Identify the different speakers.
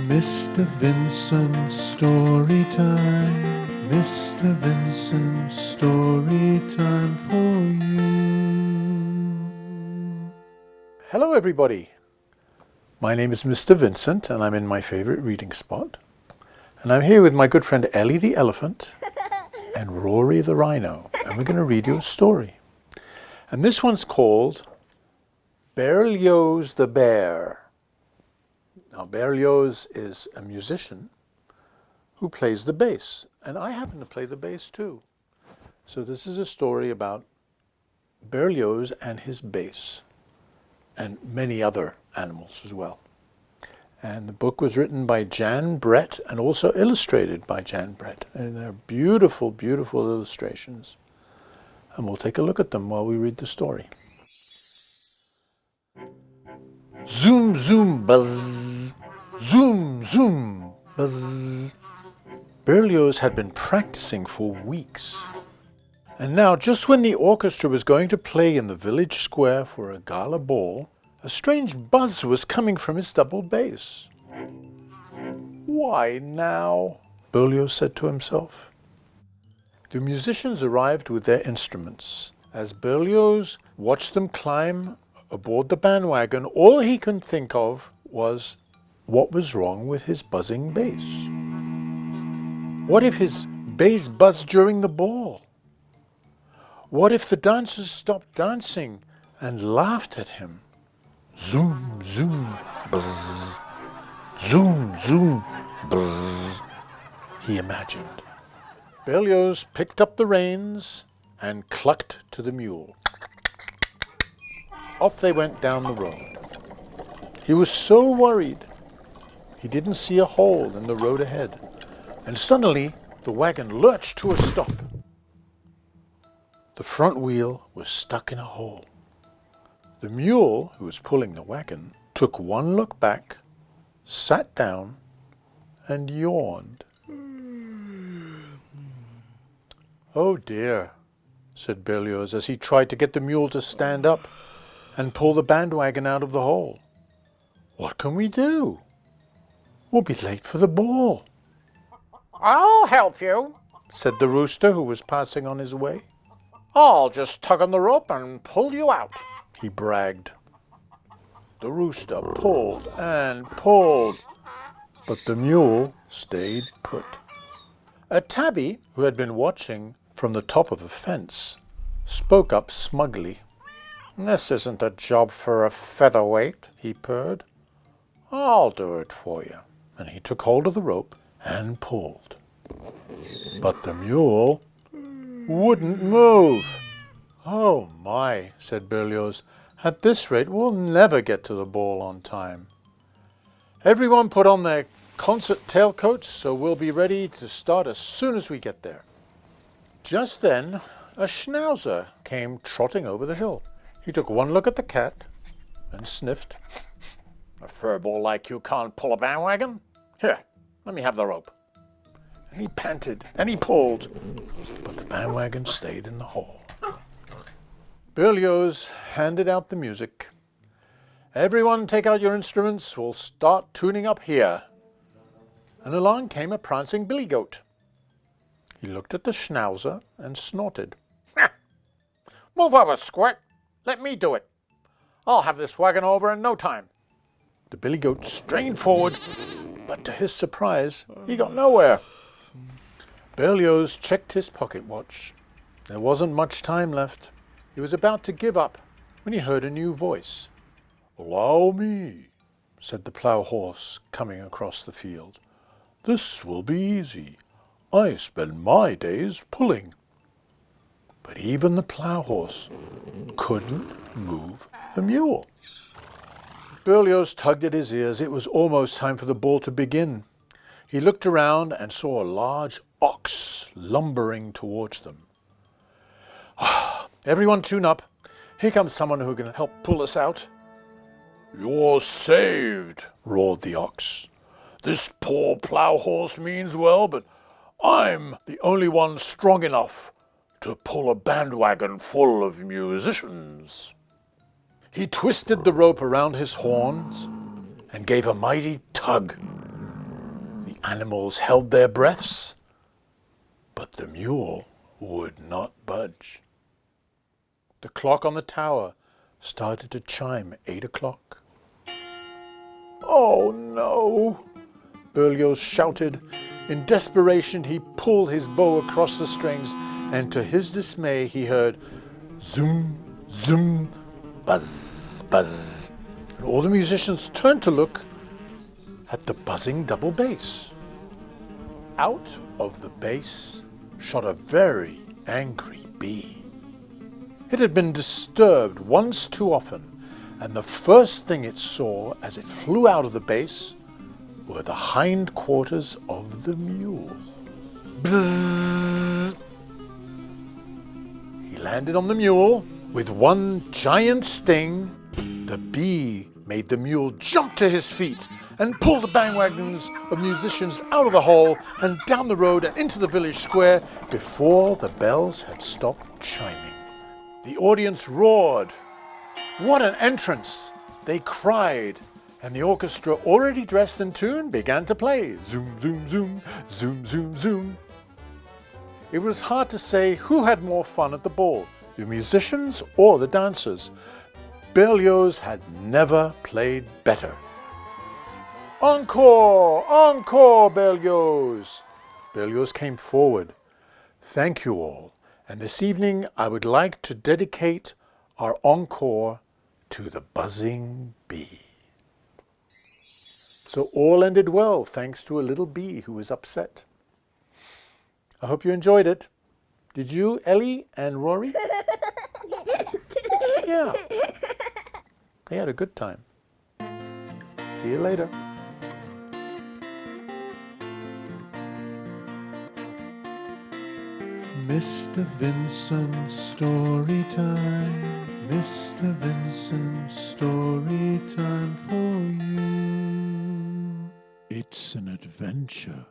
Speaker 1: Mr. Vincent story time. Mr. Vincent story time for you. Hello everybody. My name is Mr. Vincent and I'm in my favorite reading spot. And I'm here with my good friend Ellie the elephant and Rory the rhino. And we're going to read you a story. And this one's called Berlioz the Bear. Now, Berlioz is a musician who plays the bass, and I happen to play the bass too. So this is a story about Berlioz and his bass, and many other animals as well. And the book was written by Jan Brett and also illustrated by Jan Brett. And they're beautiful, beautiful illustrations. And we'll take a look at them while we read the story. Zoom, zoom, buzz. Zoom, zoom, buzz. Berlioz had been practicing for weeks. And now, just when the orchestra was going to play in the village square for a gala ball, a strange buzz was coming from his double bass. Why now? Berlioz said to himself. The musicians arrived with their instruments. As Berlioz watched them climb aboard the bandwagon, all he could think of was what was wrong with his buzzing bass. What if his bass buzzed during the ball? What if the dancers stopped dancing and laughed at him? Zoom, zoom, buzz. Zoom, zoom, buzz, he imagined. Berlioz picked up the reins and clucked to the mule. Off they went down the road. He was so worried. He didn't see a hole in the road ahead. And suddenly, the wagon lurched to a stop. The front wheel was stuck in a hole. The mule, who was pulling the wagon, took one look back, sat down, and yawned. Oh dear, said Berlioz as he tried to get the mule to stand up and pull the bandwagon out of the hole. What can we do? We'll be late for the ball.
Speaker 2: I'll help you,
Speaker 1: said the rooster who was passing on his way.
Speaker 2: I'll just tug on the rope and pull you out,
Speaker 1: he bragged. The rooster pulled and pulled, but the mule stayed put. A tabby, who had been watching from the top of a fence, spoke up smugly.
Speaker 2: This isn't a job for a featherweight, he purred. I'll do it for you.
Speaker 1: And he took hold of the rope and pulled. But the mule wouldn't move. Oh my, said Berlioz. At this rate, we'll never get to the ball on time. Everyone put on their concert tailcoats, so we'll be ready to start as soon as we get there. Just then, a schnauzer came trotting over the hill. He took one look at the cat and sniffed.
Speaker 2: A furball like you can't pull a bandwagon? Here, let me have the rope.
Speaker 1: And he panted and he pulled, but the bandwagon stayed in the hole. Berlioz handed out the music. Everyone take out your instruments, we'll start tuning up here. And along came a prancing billy goat. He looked at the schnauzer and snorted.
Speaker 2: Move over, Squirt. Let me do it. I'll have this wagon over in no time.
Speaker 1: The billy goat strained forward, but to his surprise, he got nowhere. Berlioz checked his pocket watch. There wasn't much time left. He was about to give up when he heard a new voice. Allow me, said the plough horse coming across the field. This will be easy. I spend my days pulling. But even the plough horse couldn't move the mule. Berlioz tugged at his ears. It was almost time for the ball to begin. He looked around and saw a large ox lumbering towards them. Everyone tune up. Here comes someone who can help pull us out. You're saved, roared the ox. This poor plough horse means well, but I'm the only one strong enough to pull a bandwagon full of musicians. He twisted the rope around his horns and gave a mighty tug. animals held their breaths, but the mule would not budge. The clock on the tower started to chime 8 o'clock. "Oh no!" Berlioz shouted. In desperation, he pulled his bow across the strings, and to his dismay, he heard zoom, zoom, buzz, buzz. And all the musicians turned to look at the buzzing double bass. Out of the bass shot a very angry bee. It had been disturbed once too often, and the first thing it saw as it flew out of the bass were the hind quarters of the mule. Bzzz! He landed on the mule with one giant sting. The bee made the mule jump to his feet and pull the bandwagons of musicians out of the hall and down the road and into the village square before the bells had stopped chiming. The audience roared. "What an entrance!" They cried, and the orchestra, already dressed in tune, began to play. Zoom, zoom, zoom, zoom, zoom, zoom. It was hard to say who had more fun at the ball, the musicians or the dancers. Berlioz had never played better. "Encore! Encore, Berlioz!" Berlioz came forward. "Thank you all. And this evening I would like to dedicate our encore to the buzzing bee." So all ended well, thanks to a little bee who was upset. I hope you enjoyed it. Did you, Ellie and Rory? Yeah. They had a good time. See you later. Mr. Vincent story time, Mr. Vincent story time for you. It's an adventure.